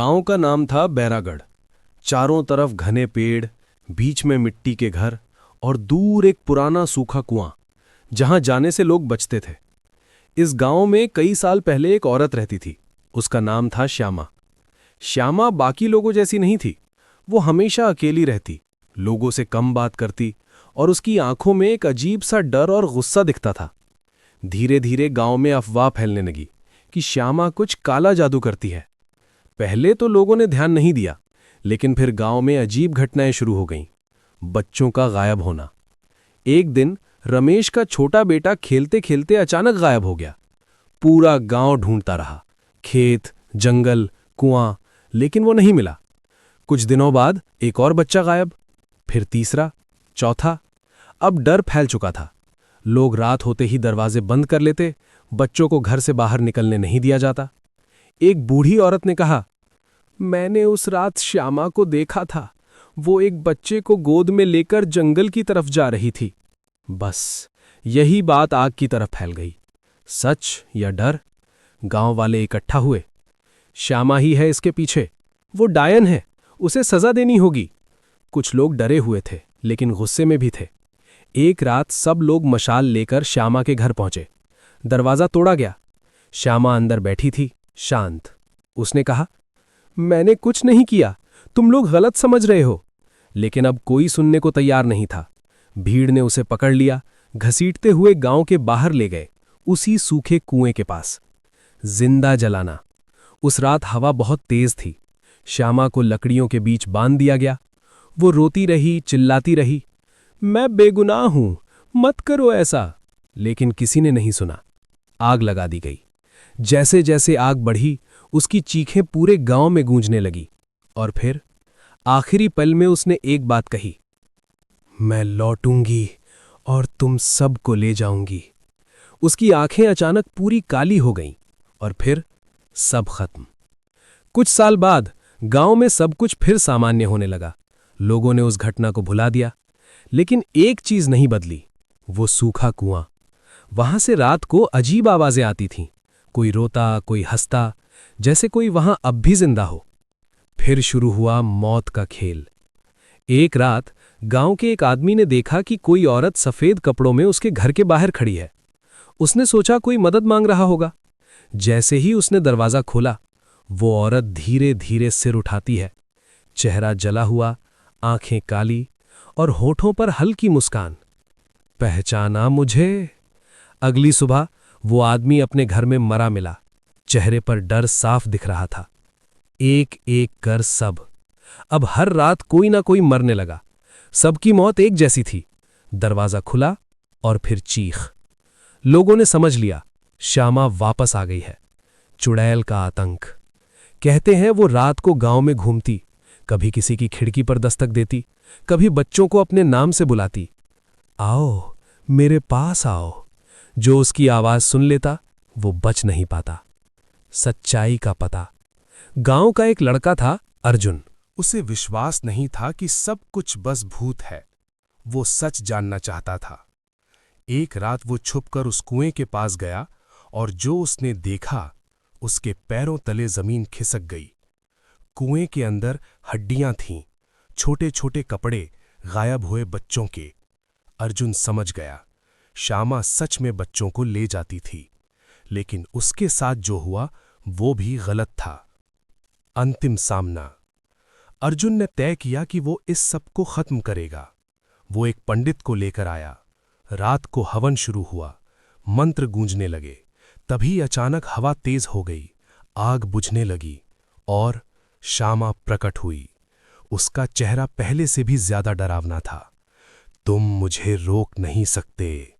गांव का नाम था बैरागढ़। चारों तरफ घने पेड़, बीच में मिट्टी के घर और दूर एक पुराना सूखा कुआं, जहां जाने से लोग बचते थे। इस गांव में कई साल पहले एक औरत रहती थी। उसका नाम था श्यामा। श्यामा बाकी लोगों जैसी नहीं थी। वो हमेशा अकेली रहती, लोगों से कम बात करती और उसकी आंखों में एक अजीब सा डर और गुस्सा दिखता था। धीरे धीरे गांव में अफवाह फैलने लगी कि श्यामा कुछ काला जादू करती है। पहले तो लोगों ने ध्यान नहीं दिया, लेकिन फिर गांव में अजीब घटनाएं शुरू हो गईं। बच्चों का गायब होना। एक दिन रमेश का छोटा बेटा खेलते खेलते अचानक गायब हो गया। पूरा गांव ढूंढता रहा, खेत, जंगल, कुआं, लेकिन वो नहीं मिला। कुछ दिनों बाद एक और बच्चा गायब, फिर तीसरा, चौथा। अब डर फैल चुका था। लोग रात होते ही दरवाजे बंद कर लेते, बच्चों को घर से बाहर निकलने नहीं दिया जाता। एक बूढ़ी औरत ने कहा, मैंने उस रात श्यामा को देखा था। वो एक बच्चे को गोद में लेकर जंगल की तरफ जा रही थी। बस यही बात आग की तरफ फैल गई। सच या डर? गांव वाले इकट्ठा हुए। श्यामा ही है इसके पीछे, वो डायन है, उसे सजा देनी होगी। कुछ लोग डरे हुए थे, लेकिन गुस्से में भी थे। एक रात सब लोग मशाल लेकर श्यामा के घर पहुंचे। दरवाजा तोड़ा गया। श्यामा अंदर बैठी थी, शांत। उसने कहा, मैंने कुछ नहीं किया, तुम लोग गलत समझ रहे हो। लेकिन अब कोई सुनने को तैयार नहीं था। भीड़ ने उसे पकड़ लिया, घसीटते हुए गांव के बाहर ले गए, उसी सूखे कुएं के पास। जिंदा जलाना। उस रात हवा बहुत तेज थी। श्यामा को लकड़ियों के बीच बांध दिया गया। वो रोती रही, चिल्लाती रही, मैं बेगुनाह हूं, मत करो ऐसा। लेकिन किसी ने नहीं सुना। आग लगा दी गई। जैसे जैसे आग बढ़ी, उसकी चीखें पूरे गांव में गूंजने लगी। और फिर आखिरी पल में उसने एक बात कही, मैं लौटूंगी और तुम सबको ले जाऊंगी। उसकी आंखें अचानक पूरी काली हो गईं और फिर सब खत्म। कुछ साल बाद गांव में सब कुछ फिर सामान्य होने लगा। लोगों ने उस घटना को भुला दिया, लेकिन एक चीज नहीं बदली, वो सूखा कुआं। वहां से रात को अजीब आवाजें आती थीं। कोई रोता, कोई हंसता, जैसे कोई वहां अब भी जिंदा हो। फिर शुरू हुआ मौत का खेल। एक रात गांव के एक आदमी ने देखा कि कोई औरत सफेद कपड़ों में उसके घर के बाहर खड़ी है। उसने सोचा कोई मदद मांग रहा होगा। जैसे ही उसने दरवाजा खोला, वो औरत धीरे धीरे सिर उठाती है। चेहरा जला हुआ, आंखें काली और होठों पर हल्की मुस्कान। पहचाना मुझे? अगली सुबह वो आदमी अपने घर में मरा मिला। चेहरे पर डर साफ दिख रहा था। एक एक कर सब। अब हर रात कोई ना कोई मरने लगा। सबकी मौत एक जैसी थी। दरवाजा खुला और फिर चीख। लोगों ने समझ लिया, श्यामा वापस आ गई है। चुड़ैल का आतंक। कहते हैं वो रात को गांव में घूमती, कभी किसी की खिड़की पर दस्तक देती, कभी बच्चों को अपने नाम से बुलाती, आओ मेरे पास आओ। जो उसकी आवाज सुन लेता, वो बच नहीं पाता। सच्चाई का पता। गांव का एक लड़का था, अर्जुन। उसे विश्वास नहीं था कि सब कुछ बस भूत है। वो सच जानना चाहता था। एक रात वो छुपकर उस कुएं के पास गया और जो उसने देखा, उसके पैरों तले जमीन खिसक गई। कुएं के अंदर हड्डियां थीं, छोटे छोटे कपड़े, गायब हुए बच्चों के। अर्जुन समझ गया, श्यामा सच में बच्चों को ले जाती थी, लेकिन उसके साथ जो हुआ वो भी गलत था। अंतिम सामना। अर्जुन ने तय किया कि वो इस सब को खत्म करेगा। वो एक पंडित को लेकर आया। रात को हवन शुरू हुआ, मंत्र गूंजने लगे। तभी अचानक हवा तेज हो गई, आग बुझने लगी और श्यामा प्रकट हुई। उसका चेहरा पहले से भी ज्यादा डरावना था। तुम मुझे रोक नहीं सकते।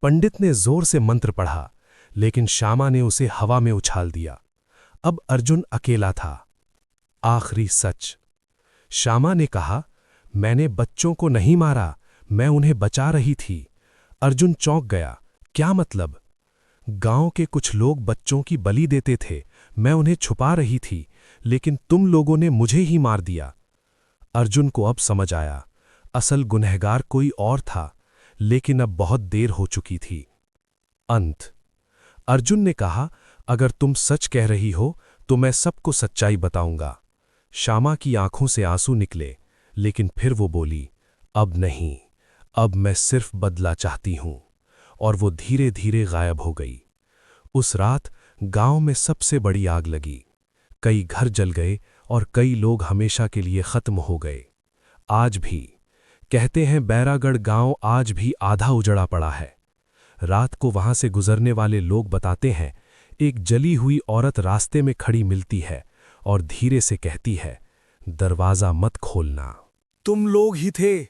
पंडित ने जोर से मंत्र पढ़ा, लेकिन श्यामा ने उसे हवा में उछाल दिया। अब अर्जुन अकेला था। आखिरी सच। श्यामा ने कहा, मैंने बच्चों को नहीं मारा, मैं उन्हें बचा रही थी। अर्जुन चौंक गया। क्या मतलब? गांव के कुछ लोग बच्चों की बलि देते थे, मैं उन्हें छुपा रही थी, लेकिन तुम लोगों ने मुझे ही मार दिया। अर्जुन को अब समझ आया, असल गुनहगार कोई और था, लेकिन अब बहुत देर हो चुकी थी। अंत। अर्जुन ने कहा, अगर तुम सच कह रही हो तो मैं सबको सच्चाई बताऊंगा। श्यामा की आंखों से आंसू निकले, लेकिन फिर वो बोली, अब नहीं, अब मैं सिर्फ बदला चाहती हूं। और वो धीरे धीरे गायब हो गई। उस रात गांव में सबसे बड़ी आग लगी। कई घर जल गए और कई लोग हमेशा के लिए खत्म हो गए। आज भी कहते हैं बैरागढ़ गांव आज भी आधा उजड़ा पड़ा है। रात को वहां से गुजरने वाले लोग बताते हैं, एक जली हुई औरत रास्ते में खड़ी मिलती है और धीरे से कहती है, दरवाजा मत खोलना। तुम लोग ही थे,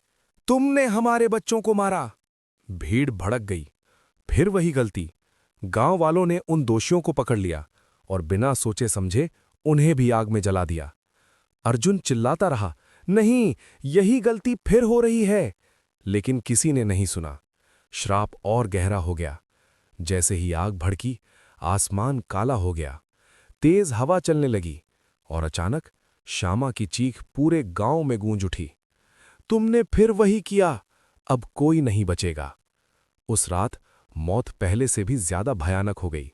तुमने हमारे बच्चों को मारा। भीड़ भड़क गई। फिर वही गलती। गांव वालों ने उन दोषियों को पकड़ लिया और बिना सोचे समझे उन्हें भी आग में जला दिया। अर्जुन चिल्लाता रहा, नहीं, यही गलती फिर हो रही है। लेकिन किसी ने नहीं सुना। श्राप और गहरा हो गया। जैसे ही आग भड़की, आसमान काला हो गया, तेज हवा चलने लगी और अचानक श्यामा की चीख पूरे गांव में गूंज उठी, तुमने फिर वही किया, अब कोई नहीं बचेगा। उस रात मौत पहले से भी ज्यादा भयानक हो गई।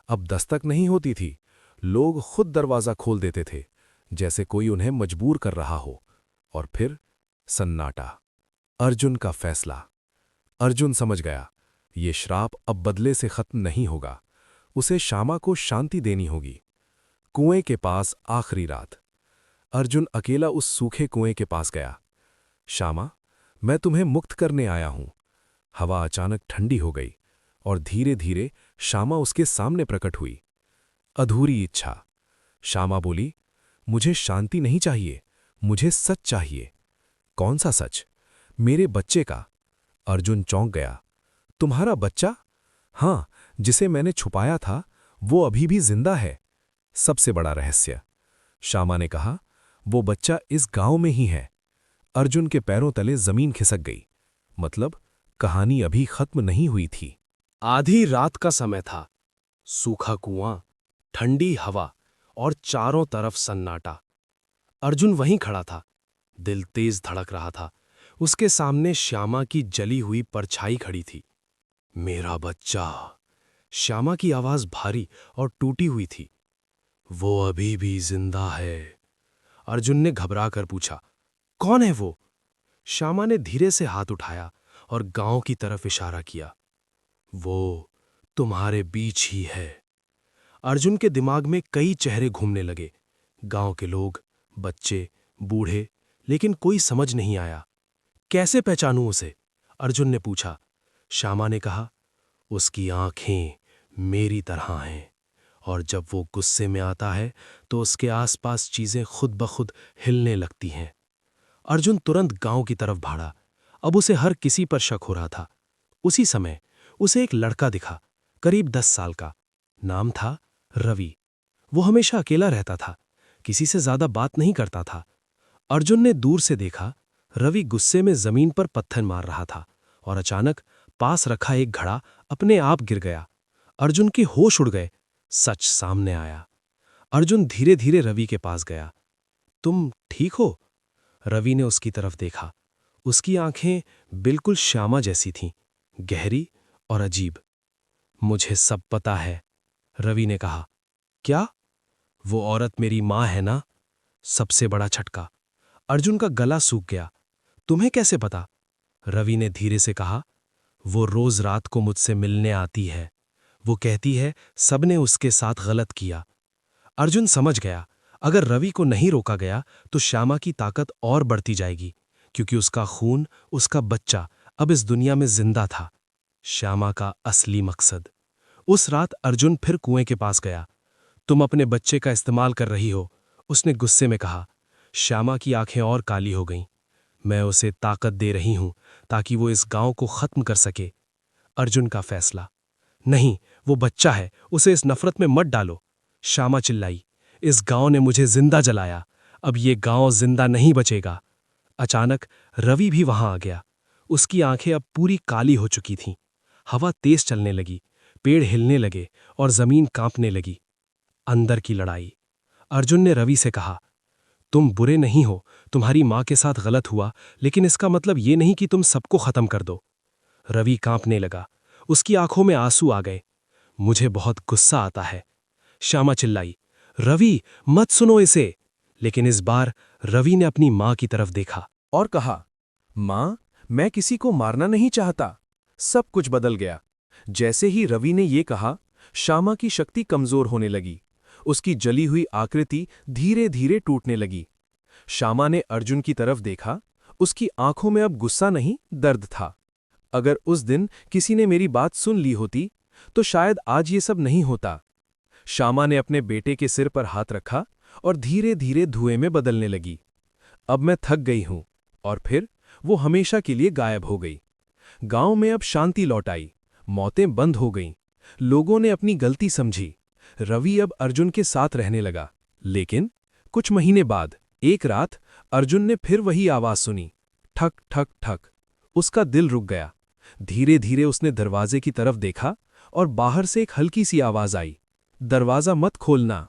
अब दस्तक नहीं होती थी, लोग खुद दरवाजा खोल देते थे, जैसे कोई उन्हें मजबूर कर रहा हो। और फिर सन्नाटा। अर्जुन का फैसला। अर्जुन समझ गया, ये श्राप अब बदले से खत्म नहीं होगा। उसे श्यामा को शांति देनी होगी। कुएं के पास आखिरी रात। अर्जुन अकेला उस सूखे कुएं के पास गया। श्यामा, मैं तुम्हें मुक्त करने आया हूं। हवा अचानक ठंडी हो गई और धीरे धीरे श्यामा उसके सामने प्रकट हुई। अधूरी इच्छा। श्यामा बोली, मुझे शांति नहीं चाहिए, मुझे सच चाहिए। कौन सा सच? मेरे बच्चे का। अर्जुन चौंक गया। तुम्हारा बच्चा? हां, जिसे मैंने छुपाया था, वो अभी भी जिंदा है। सबसे बड़ा रहस्य। श्यामा ने कहा, वो बच्चा इस गांव में ही है। अर्जुन के पैरों तले जमीन खिसक गई। मतलब कहानी अभी खत्म नहीं हुई थी। आधी रात का समय था। सूखा कुआं, ठंडी हवा और चारों तरफ सन्नाटा। अर्जुन वहीं खड़ा था। दिल तेज धड़क रहा था। उसके सामने श्यामा की जली हुई परछाई खड़ी थी। मेरा बच्चा। श्यामा की आवाज भारी और टूटी हुई थी। वो अभी भी जिंदा है। अर्जुन ने घबराकर पूछा, कौन है वो? श्यामा ने धीरे से हाथ उठाया और गांव की तरफ इशारा किया। वो तुम्हारे बीच ही है। अर्जुन के दिमाग में कई चेहरे घूमने लगे। गांव के लोग, बच्चे, बूढ़े, लेकिन कोई समझ नहीं आया। कैसे पहचानूं उसे? अर्जुन ने पूछा। श्यामा ने कहा, उसकी आंखें मेरी तरह हैं और जब वो गुस्से में आता है तो उसके आसपास चीजें खुद ब खुद हिलने लगती हैं। अर्जुन तुरंत गांव की तरफ भागा। अब उसे हर किसी पर शक हो रहा था। उसी समय उसे एक लड़का दिखा, करीब 10 साल का। नाम था रवि। वो हमेशा अकेला रहता था, किसी से ज्यादा बात नहीं करता था। अर्जुन ने दूर से देखा, रवि गुस्से में जमीन पर पत्थर मार रहा था और अचानक पास रखा एक घड़ा अपने आप गिर गया। अर्जुन के होश उड़ गए। सच सामने आया। अर्जुन धीरे धीरे रवि के पास गया। तुम ठीक हो? रवि ने उसकी तरफ देखा। उसकी आंखें बिल्कुल श्यामा जैसी थीं, गहरी और अजीब। मुझे सब पता है, रवि ने कहा। क्या? वो औरत मेरी मां है ना? सबसे बड़ा झटका। अर्जुन का गला सूख गया। तुम्हें कैसे पता? रवि ने धीरे से कहा। वो रोज रात को मुझसे मिलने आती है। वो कहती है सबने उसके साथ गलत किया। अर्जुन समझ गया, अगर रवि को नहीं रोका गया तो श्यामा की ताकत और बढ़ती जाएगी, क्योंकि उसका खून, उसका बच्चा अब इस दुनिया में जिंदा था। श्यामा का असली मकसद। उस रात अर्जुन फिर कुएं के पास गया। तुम अपने बच्चे का इस्तेमाल कर रही हो, उसने गुस्से में कहा। श्यामा की आंखें और काली हो गईं। मैं उसे ताकत दे रही हूं ताकि वो इस गांव को खत्म कर सके। अर्जुन का फैसला। नहीं, वो बच्चा है, उसे इस नफरत में मत डालो। श्यामा चिल्लाई, इस गांव ने मुझे जिंदा जलाया, अब ये गांव जिंदा नहीं बचेगा। अचानक रवि भी वहां आ गया। उसकी आंखें अब पूरी काली हो चुकी थीं। हवा तेज चलने लगी, पेड़ हिलने लगे और जमीन कांपने लगी। अंदर की लड़ाई। अर्जुन ने रवि से कहा, तुम बुरे नहीं हो, तुम्हारी मां के साथ गलत हुआ, लेकिन इसका मतलब ये नहीं कि तुम सबको खत्म कर दो। रवि कांपने लगा। उसकी आंखों में आंसू आ गए। मुझे बहुत गुस्सा आता है। श्यामा चिल्लाई, रवि, मत सुनो इसे। लेकिन इस बार रवि ने अपनी मां की तरफ देखा और कहा, मां, मैं किसी को मारना नहीं चाहता। सब कुछ बदल गया। जैसे ही रवि ने ये कहा, श्यामा की शक्ति कमजोर होने लगी। उसकी जली हुई आकृति धीरे धीरे टूटने लगी। श्यामा ने अर्जुन की तरफ देखा। उसकी आंखों में अब गुस्सा नहीं, दर्द था। अगर उस दिन किसी ने मेरी बात सुन ली होती तो शायद आज ये सब नहीं होता। श्यामा ने अपने बेटे के सिर पर हाथ रखा और धीरे धीरे धुएं में बदलने लगी। अब मैं थक गई हूं। और फिर वो हमेशा के लिए गायब हो गई। गांव में अब शांति लौट आई। मौतें बंद हो गईं। लोगों ने अपनी गलती समझी। रवि अब अर्जुन के साथ रहने लगा। लेकिन कुछ महीने बाद एक रात अर्जुन ने फिर वही आवाज सुनी, ठक ठक ठक। उसका दिल रुक गया। धीरे धीरे उसने दरवाजे की तरफ देखा और बाहर से एक हल्की सी आवाज आई, दरवाजा मत खोलना।